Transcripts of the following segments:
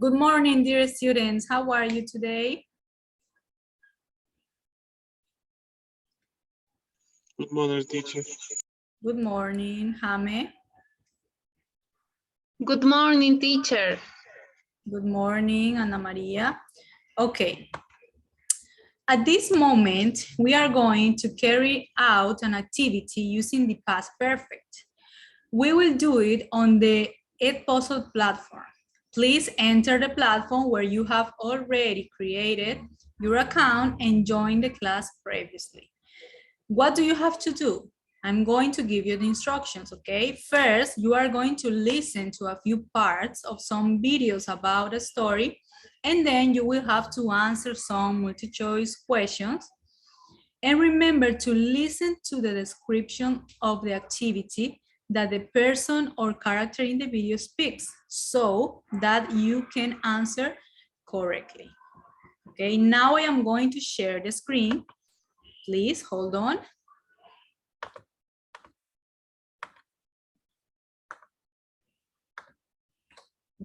Good morning, dear students. How are you today? Good morning, teacher. Good morning, Jame. Good morning, teacher. Good morning, Ana Maria. Okay. At this moment, we are going to carry out an activity using the past perfect. We will do it on the Edpuzzle platform. Please enter the platform where you have already created your account and joined the class previously. What do you have to do? I'm going to give you the instructions, okay? First, you are going to listen to a few parts of some videos about a story, and then you will have to answer some multi-choice questions. And remember to listen to the description of the activity that the person or character in the video speaks so that you can answer correctly. Okay, now I am going to share the screen. Please hold on.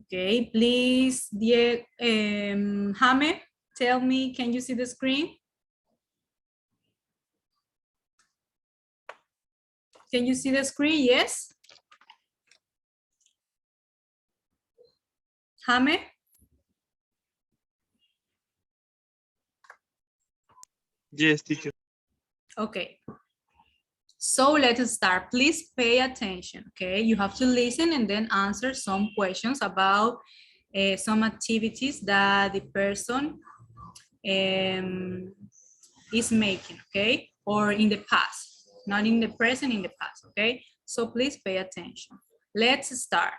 Okay, please, Jame, tell me, can you see the screen? Can you see the screen? Yes? Jame? Yes, teacher. Okay. So let's start. Please pay attention, okay? You have to listen and then answer some questions about some activities that the person is making, okay? Or in the past, not in the present, in the past, okay? So please pay attention. Let's start.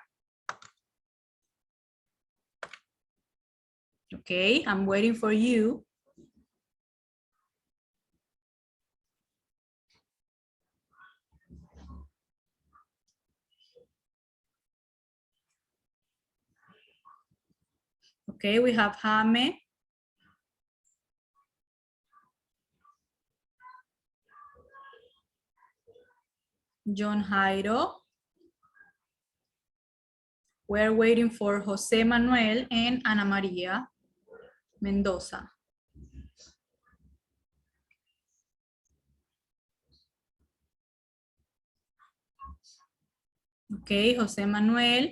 Okay, I'm waiting for you. Okay, we have Jame. John Jairo. We're waiting for Jose Manuel and Ana Maria Mendoza. Okay, Jose Manuel.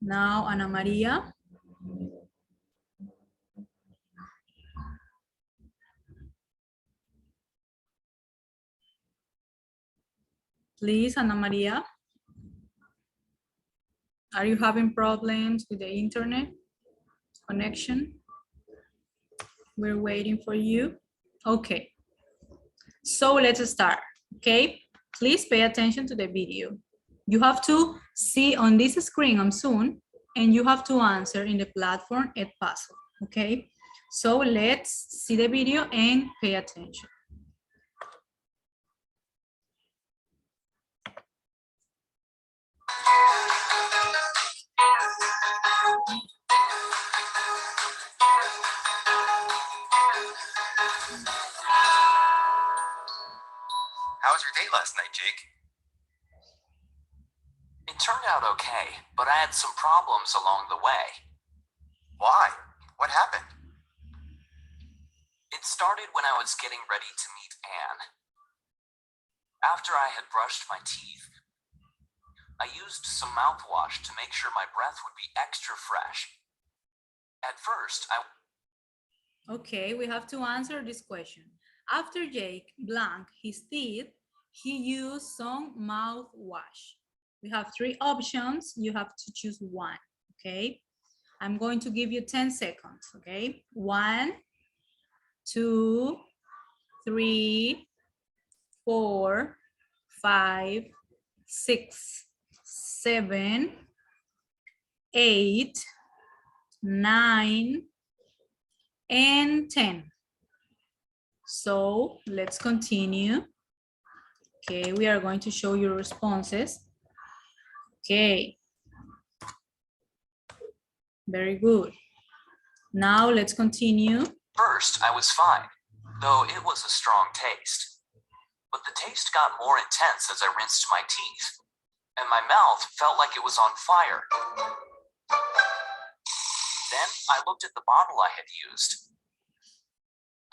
Now Ana Maria. Please, Ana Maria. Are you having problems with the internet connection? We're waiting for you. Okay. So let's start, okay? Please pay attention to the video. You have to see on this screen soon, and you have to answer in the platform Edpuzzle, okay? So let's see the video and pay attention. How was your date last night, Jake? It turned out okay, but I had some problems along the way. Why? What happened? It started when I was getting ready to meet Anne. After I had brushed my teeth, I used some mouthwash to make sure my breath would be extra fresh. At first, Okay, we have to answer this question. After Jake blanked his teeth, he used some mouthwash. We have three options. You have to choose one, okay? I'm going to give you 10 seconds, okay? 1, 2, 3, 4, 5, 6, 7, 8, 9, and 10. So let's continue. Okay, we are going to show you responses. Okay. Very good. Now let's continue. First, I was fine, though it was a strong taste. But the taste got more intense as I rinsed my teeth. and my mouth felt like it was on fire. Then I looked at the bottle I had used.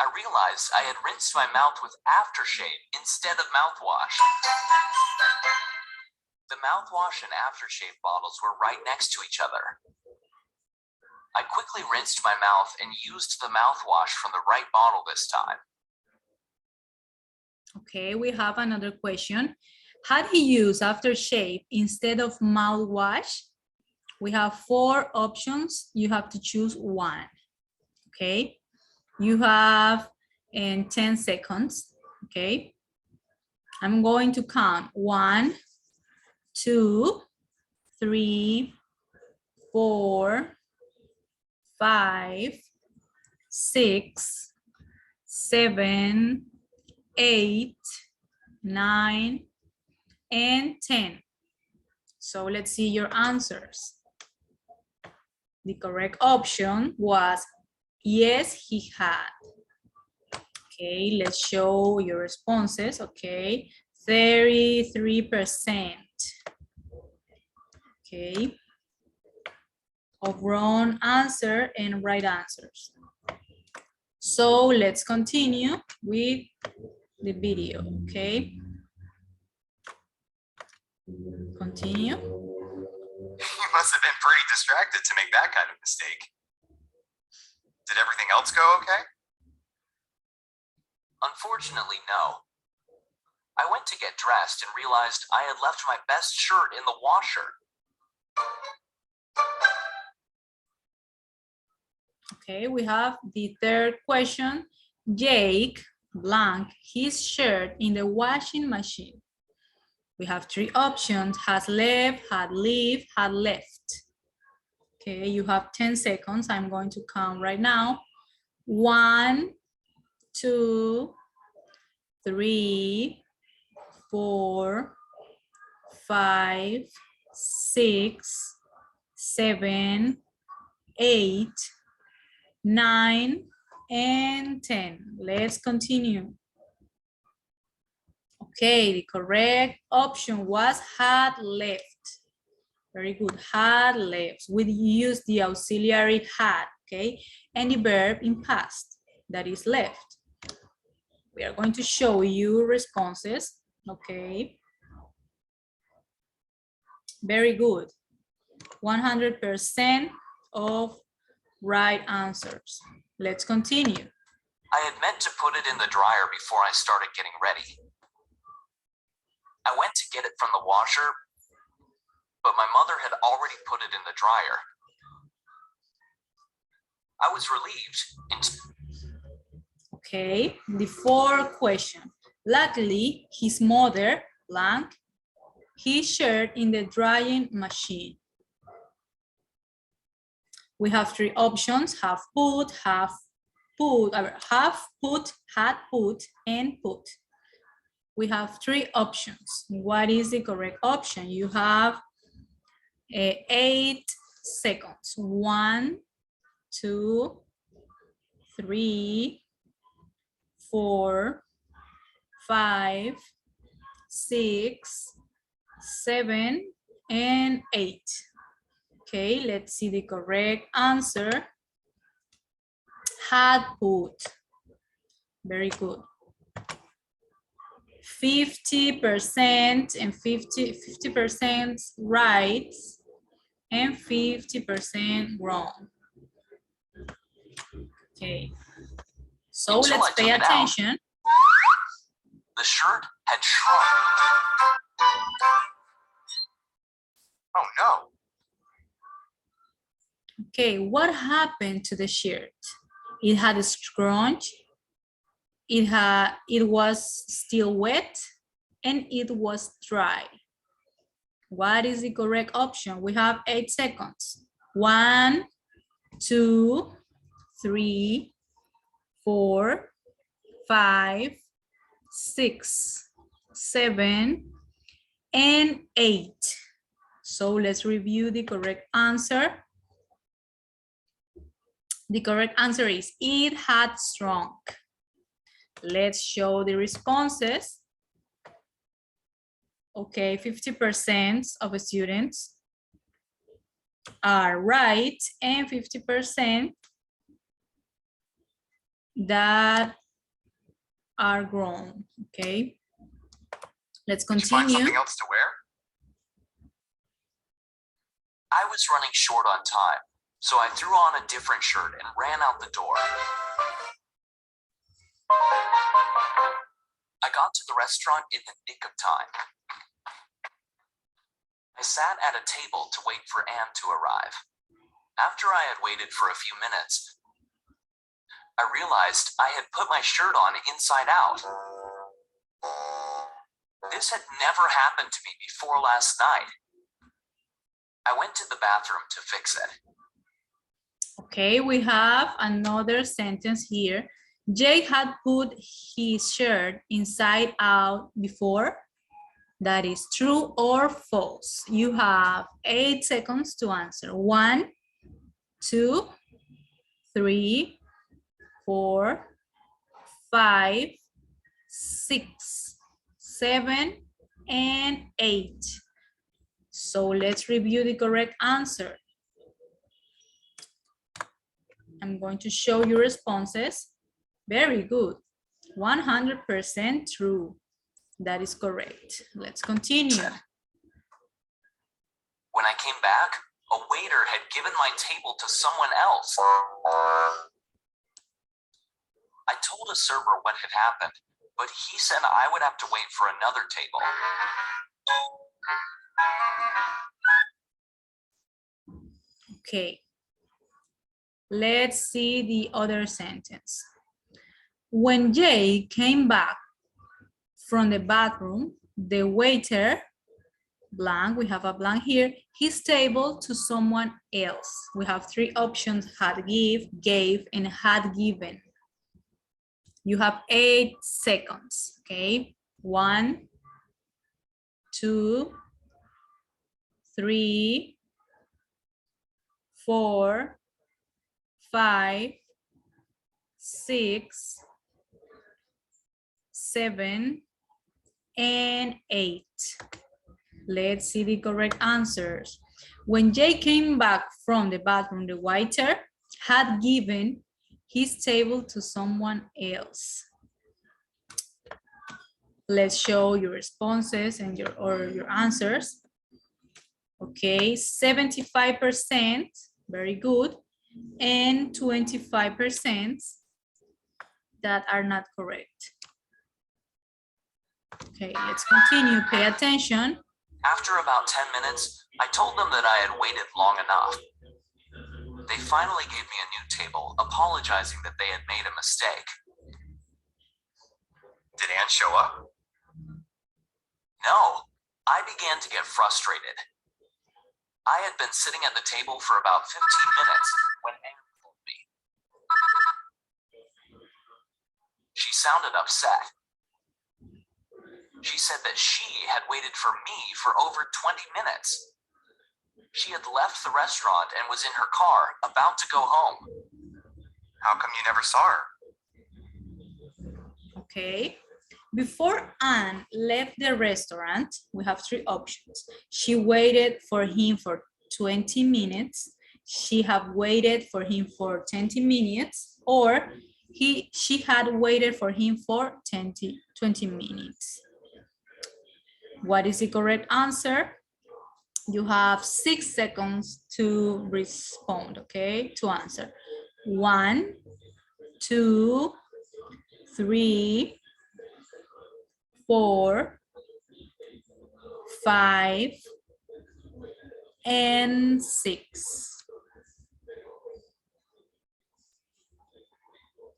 I realized I had rinsed my mouth with aftershave instead of mouthwash. The mouthwash and aftershave bottles were right next to each other. I quickly rinsed my mouth and used the mouthwash from the right bottle this time. Okay, we have another question. Had he used aftershave instead of mouthwash? We have 4 options. You have to choose one. Okay, you have 10 seconds. Okay, I'm going to count 1, 2, 3, 4, 5, 6, 7, 8, 9, and 10. So let's see your answers. The correct option was yes, he had. Okay, let's show your responses. Okay, 33%. Okay, of wrong answer and right answers. So let's continue with the video. Okay, continue. You must have been pretty distracted to make that kind of mistake. Did everything else go okay? Unfortunately, no. I went to get dressed and realized I had left my best shirt in the washer. Okay, we have the third question. Jake blank his shirt in the washing machine. We have 3 options: has left, had leave, had left. Okay, you have 10 seconds. I'm going to count right now. 1, 2, 3, 4, 5, 6, 7, 8, 9, and 10. Let's continue. Okay, the correct option was had left. Very good, had left. We use the auxiliary had, okay? And the verb in past, that is left. We are going to show you responses, okay? Very good. 100% of right answers. Let's continue. I had meant to put it in the dryer before I started getting ready. I went to get it from the washer, but my mother had already put it in the dryer. I was relieved. Okay, the 4th question. Luckily, his mother blank his shirt in the drying machine. We have 3 options: have put, had put, and put. We have 3 options. What is the correct option? You have 8 seconds. 1, 2, 3, 4, 5, 6, 7, and 8. Okay, let's see the correct answer. Had put. Very good. 50% and 50% right and 50% wrong. Okay, so Until let's I pay took it out, attention. the shirt had shrunk. Oh no. Okay, what happened to the shirt? It had a scrunch, it was still wet, and it was dry. What is the correct option? We have 8 seconds. 1, 2, 3, 4, 5, 6, 7, and 8. So let's review the correct answer. The correct answer is it had shrunk. Let's show the responses. Okay, 50% of the students are right and 50% that are wrong. Okay, let's Did you find continue. something else to wear? I was running short on time, so I threw on a different shirt and ran out the door. I got to the restaurant in the nick of time. I sat at a table to wait for Anne to arrive. After I had waited for a few minutes, I realized I had put my shirt on inside out. This had never happened to me before last night. I went to the bathroom to fix it. Okay, we have another sentence here. Jay had put his shirt inside out before. That is true or false. You have 8 seconds to answer. 1, 2, 3, 4, 5, 6, 7, and 8. So let's review the correct answer. I'm going to show you responses. Very good. 100% true. That is correct. Let's continue. When I came back, a waiter had given my table to someone else. I told a server what had happened, but he said I would have to wait for another table. Okay. Let's see the other sentence. When Jay came back from the bathroom, the waiter, blank, we have a blank here, his table to someone else. We have 3 options, had give, gave, and had given. You have 8 seconds, okay? 1, 2, 3, 4, 5, 6, 7, and 8. Let's see the correct answers. When Jay came back from the bathroom, the waiter had given his table to someone else. Let's show your responses and your answers. Okay, 75%, very good, and 25% that are not correct. Okay, let's continue. Pay attention. After about 10 minutes, I told them that I had waited long enough. They finally gave me a new table, apologizing that they had made a mistake. Did Anne show up? No, I began to get frustrated. I had been sitting at the table for about 15 minutes when Anne called me. She sounded upset. She said that she had waited for me for over 20 minutes. She had left the restaurant and was in her car, about to go home. How come you never saw her? Okay. Before Anne left the restaurant, we have 3 options. She waited for him for 20 minutes. She had waited for him for 20 minutes, or she had waited for him for 20 minutes. What is the correct answer? You have 6 seconds to respond, okay, to answer. 1, 2, 3, 4, 5, and 6.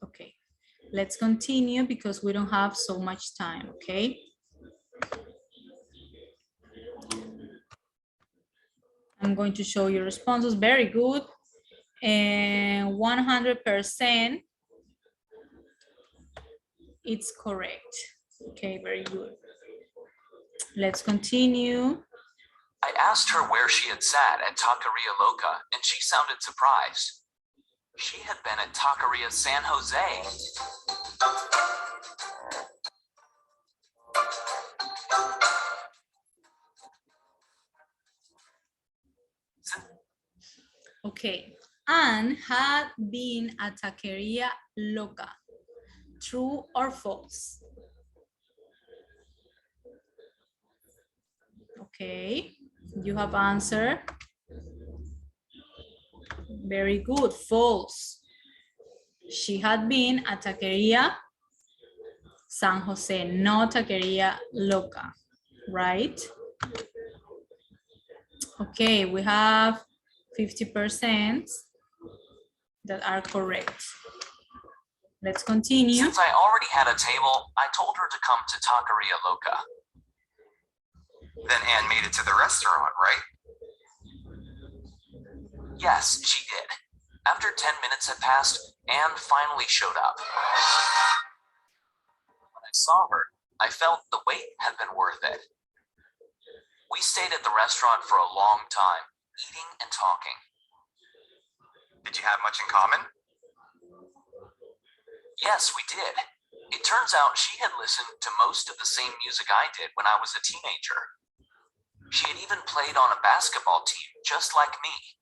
Okay, let's continue because we don't have so much time, okay? I'm going to show you responses. Very good. And 100%, it's correct. Okay, very good. Let's continue. I asked her where she had sat at Taqueria Loca, and she sounded surprised. She had been at Taqueria San Jose. Okay. Anne had been a taqueria loca. True or false? Okay. You have answered. Very good. False. She had been a taqueria San Jose, no taqueria loca, right? Okay, we have 50% that are correct. Let's continue. Since I already had a table, I told her to come to Taqueria Loca. Then Anne made it to the restaurant, right? Yes, she did. After 10 minutes had passed, Anne finally showed up. When I saw her, I felt the wait had been worth it. We stayed at the restaurant for a long time, eating and talking. Did you have much in common? Yes, we did. It turns out she had listened to most of the same music I did when I was a teenager. She had even played on a basketball team just like me.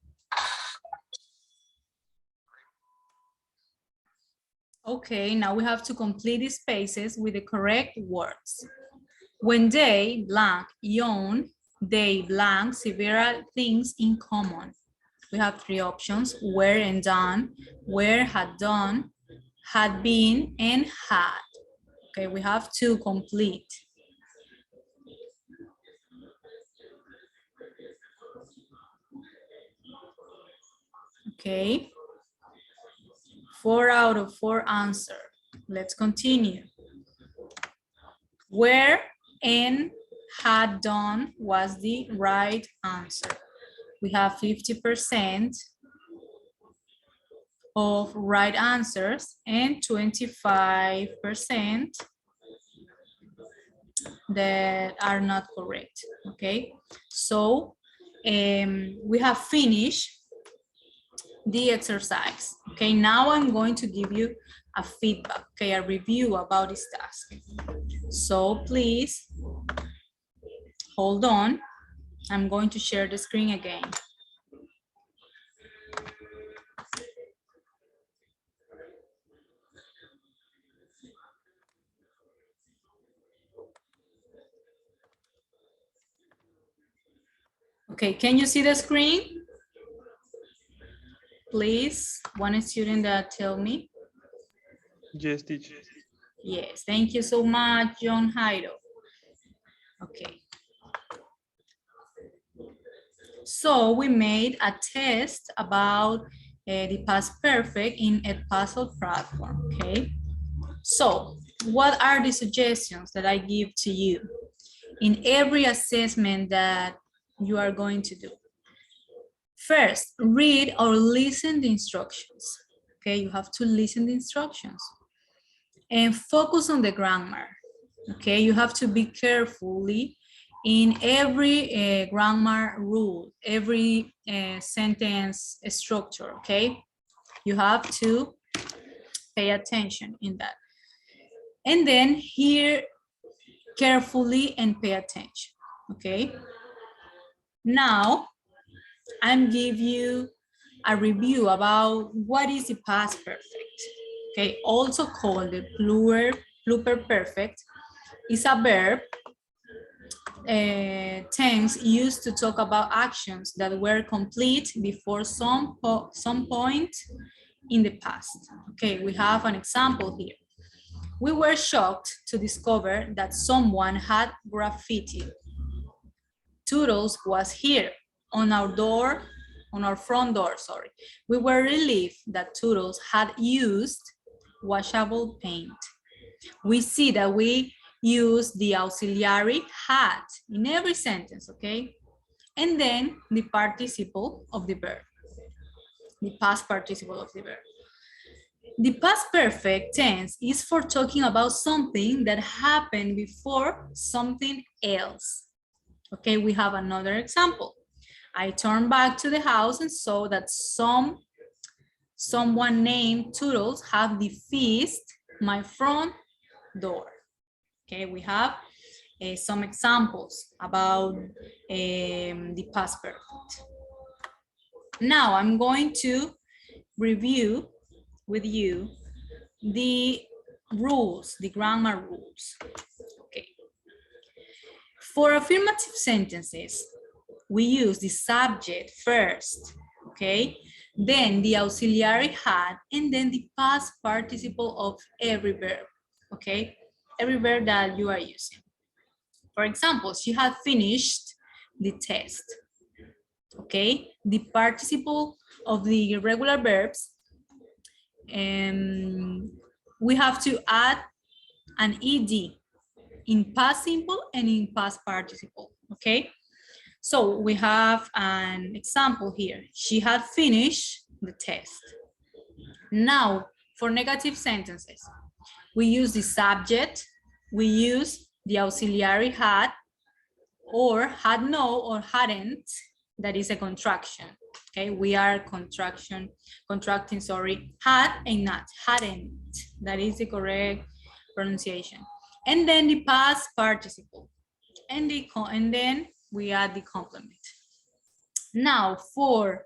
Okay, now we have to complete the spaces with the correct words. When they blank own, they blank several things in common. We have three options: were and done, where, had done, had been, and had. Okay, we have to complete. Okay. 4 out of 4 answer. Let's continue. Where and had done was the right answer. We have 50% of right answers and 25% that are not correct. Okay, so we have finished the exercise. Okay, now I'm going to give you a feedback, okay, a review about this task. So please hold on. I'm going to share the screen again. Okay, can you see the screen? Please, one student that tell me. Yes, teacher. Yes, thank you so much, John Jairo. Okay. So we made a test about the past perfect in Edpuzzle platform, okay? So what are the suggestions that I give to you in every assessment that you are going to do? First, read or listen the instructions. Okay, you have to listen the instructions. And focus on the grammar. Okay, you have to be carefully in every grammar rule, every sentence structure, okay? You have to pay attention in that. And then hear carefully and pay attention, okay? Now, I'm give you a review about what is the past perfect, okay? Also called the pluperfect. Is a verb tense used to talk about actions that were complete before some point in the past. Okay, we have an example here. We were shocked to discover that someone had graffiti. Toodles was here on our front door, sorry. We were relieved that Toodles had used washable paint. We see that we use the auxiliary had in every sentence, okay? And then the participle of the verb, the past participle of the verb. The past perfect tense is for talking about something that happened before something else. Okay, we have another example. I turned back to the house and saw that someone named Toodles had defaced my front door. Okay, we have some examples about the past perfect. Now I'm going to review with you the rules, the grammar rules. Okay. For affirmative sentences, we use the subject first, okay? Then the auxiliary had, and then the past participle of every verb, okay? Every verb that you are using. For example, she had finished the test, okay? The participle of the irregular verbs, we have to add an ed in past simple and in past participle, okay? So we have an example here. She had finished the test. Now, for negative sentences, we use the subject, we use the auxiliary had, or had no or hadn't, that is a contraction. Okay, we are contracting, had and not, hadn't, that is the correct pronunciation. And then the past participle, and then we add the complement. Now for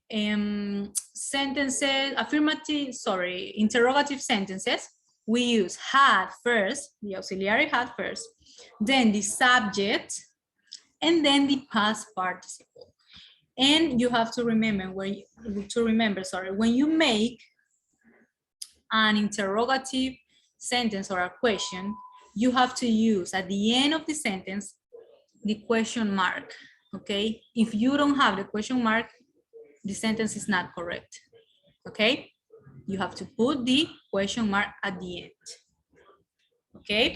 interrogative sentences, we use had first, the auxiliary had first, then the subject, and then the past participle. And you have to remember when you make an interrogative sentence or a question, you have to use at the end of the sentence the question mark, okay? If you don't have the question mark, the sentence is not correct, okay? You have to put the question mark at the end, okay?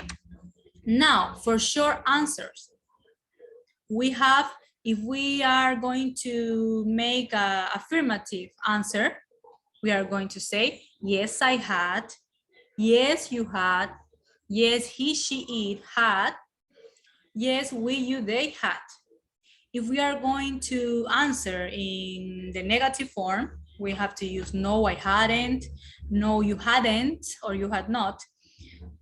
Now, for short answers, we have, if we are going to make an affirmative answer, we are going to say, yes, I had, yes, you had, yes, he, she, it had, yes, we, you, they had. If we are going to answer in the negative form, we have to use no, I hadn't, no, you hadn't, or you had not,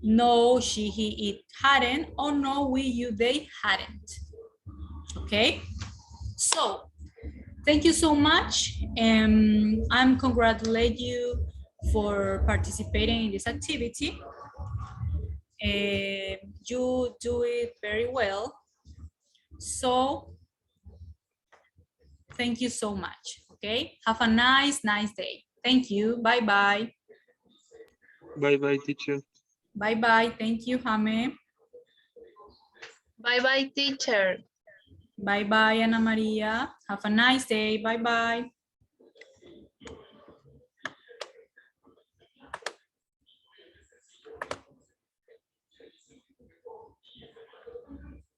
no, she, he, it hadn't, or no, we, you, they hadn't. Okay, so thank you so much. I'm congratulate you for participating in this activity. You do it very well. So thank you so much. Okay, have a nice day. Thank you. Bye-bye. Bye-bye, teacher. Bye-bye. Thank you, Jaime. Bye-bye, teacher. Bye-bye, Ana Maria. Have a nice day. Bye-bye.